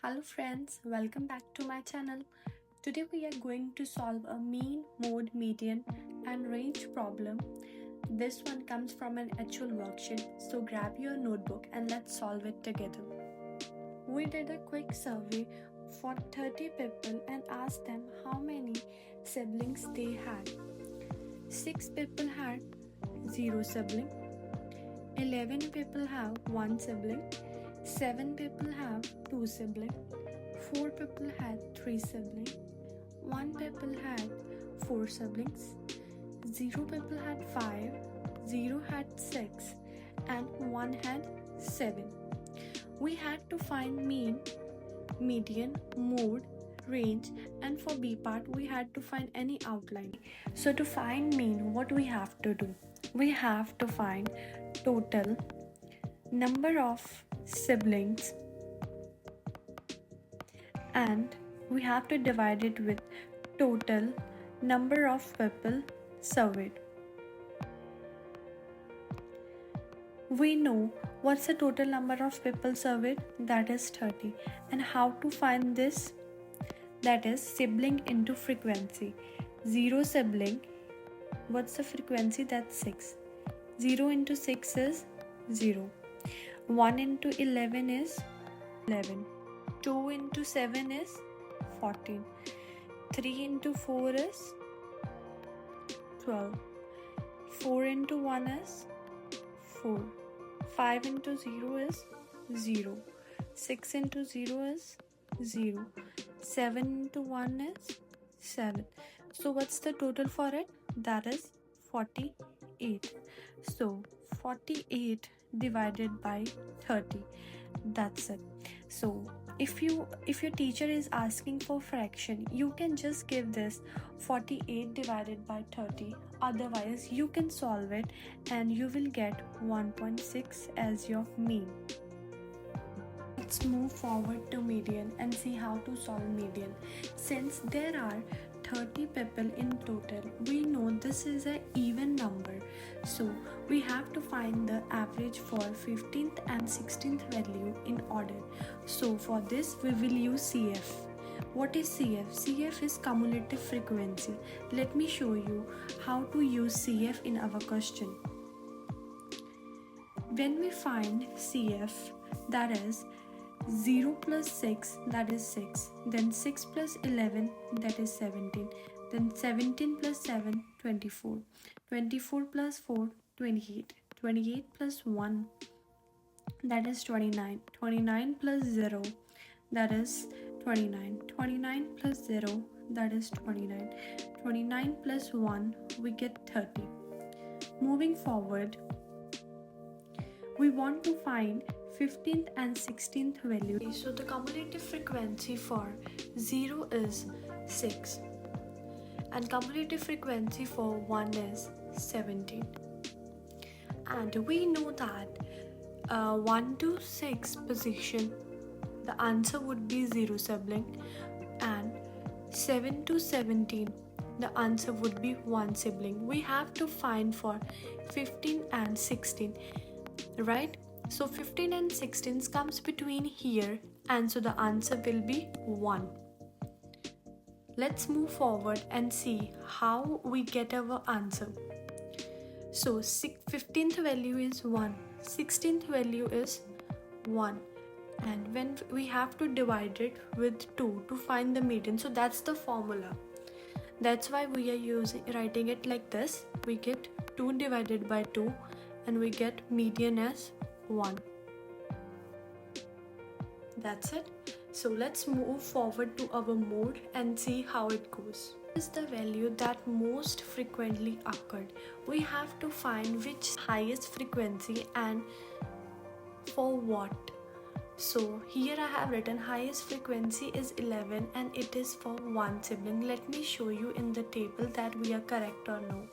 Hello friends, welcome back to my channel. Today we are going to solve a mean, mode, median and range problem. This one comes from an actual worksheet, so grab your notebook and let's solve it together. We did a quick survey for 30 people and asked them how many siblings they had. 6 people had 0 sibling, 11 people have 1 sibling, 7 people have 2 siblings, 4 people had 3 siblings, 1 people had 4 siblings, 0 people had 5, 0 had 6 and 1 had 7. We had to find mean, median, mode, range, and for B part we had to find any outline. So to find mean, what we have to do? We have to find total number of siblings and we have to divide it with total number of people surveyed. We know what's the total number of people surveyed, that is 30, and how to find this, that is sibling into frequency. 0 sibling, what's the frequency, that's 6. 0 into 6 is 0. 1 into 11 is 11. 2 into 7 is 14. 3 into 4 is 12. 4 into 1 is 4. 5 into 0 is 0. 6 into 0 is 0. 7 into 1 is 7. So what's the total for it? That is 48. So 48 divided by 30, that's it. So if your teacher is asking for fraction, you can just give this 48 divided by 30. Otherwise you can solve it and you will get 1.6 as your mean. Let's move forward to median and see how to solve median. Since there are 30 people in total, we know this is an even number, so we have to find the average for 15th and 16th value in order. So for this we will use CF. What is CF? CF is cumulative frequency. Let me show you how to use CF in our question. When we find CF, that is 0 plus 6, that is 6, then 6 plus 11, that is 17, then 17 plus 7, 24, 24 plus 4, 28, 28 plus 1, that is 29, 29 plus 0, that is 29, 29 plus 0, that is 29, 29 plus 1, we get 30. Moving forward, we want to find 15th and 16th value. So the cumulative frequency for 0 is 6 and cumulative frequency for 1 is 17. And we know that 1 to 6 position, the answer would be 0 sibling, and 7 to 17, the answer would be 1 sibling. We have to find for 15 and 16, right? So 15 and 16 comes between here, and so the answer will be 1. Let's move forward and see how we get our answer. So 15th value is 1, 16th value is 1, and when we have to divide it with 2 to find the median, so that's the formula. That's why we are writing it like this. We get 2 divided by 2 and we get median as 1. That's it. So let's move forward to our mode and see how it goes. This is the value that most frequently occurred. We have to find which highest frequency and for what. So here I have written highest frequency is 11 and it is for 1 sibling. Let me show you in the table that we are correct or no.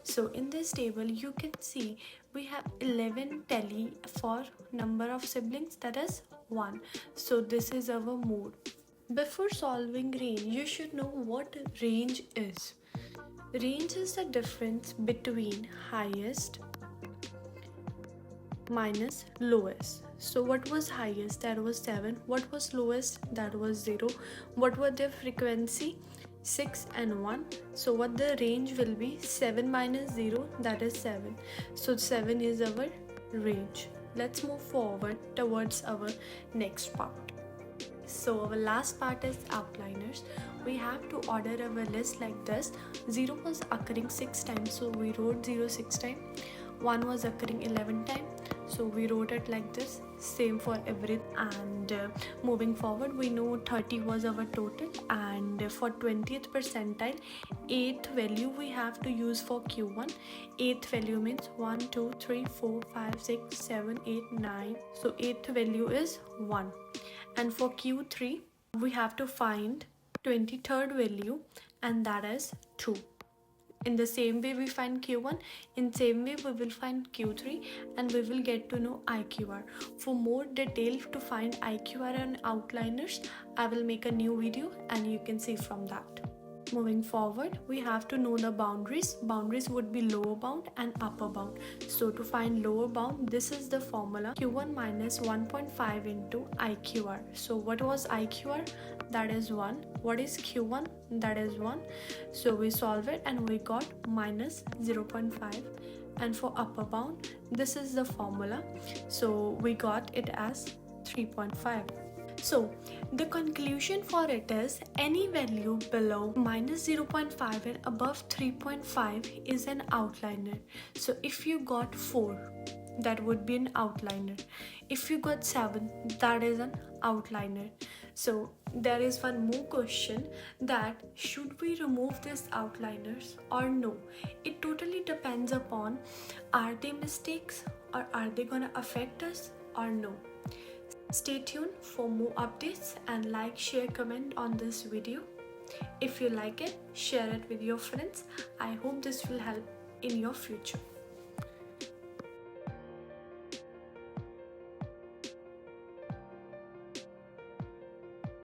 So in this table you can see we have 11 tally for number of siblings, that is 1. So this is our mode. Before solving range, you should know what range is. Range is the difference between highest minus lowest. So what was highest? That was 7. What was lowest? That was 0. What were their frequency? 6 and 1. So what the range will be? 7 minus 0, that is 7. So 7 is our range. Let's move forward towards our next part. So our last part is outliners. We have to order our list like this. 0 was occurring 6 times, so we wrote 0 6 times. 1 was occurring 11 times, so we wrote it like this. Same for everything. And moving forward, we know 30 was our total, and for 20th percentile, 8th value we have to use for Q1. 8th value means 1 2 3 4 5 6 7 8 9. So 8th value is 1. And for Q3 we have to find 23rd value, and that is 2. In the same way we find Q1, in same way we will find Q3, and we will get to know IQR. For more detail to find IQR and outliners, I will make a new video and you can see from that. Moving forward, we have to know the boundaries. Boundaries would be lower bound and upper bound. So to find lower bound, this is the formula: Q1 minus 1.5 into IQR. So what was IQR? That is 1. What is Q1? That is 1. So we solve it and we got minus 0.5. And for upper bound, this is the formula. So we got it as 3.5. So the conclusion for it is any value below minus 0.5 and above 3.5 is an outliner. So if you got 4, that would be an outliner. If you got 7, that is an outliner. So there is one more question, that should we remove these outliners or no? It totally depends upon, are they mistakes or are they gonna affect us or no? Stay tuned for more updates, and like, share, comment on this video. If you like it, share it with your friends. I hope this will help in your future.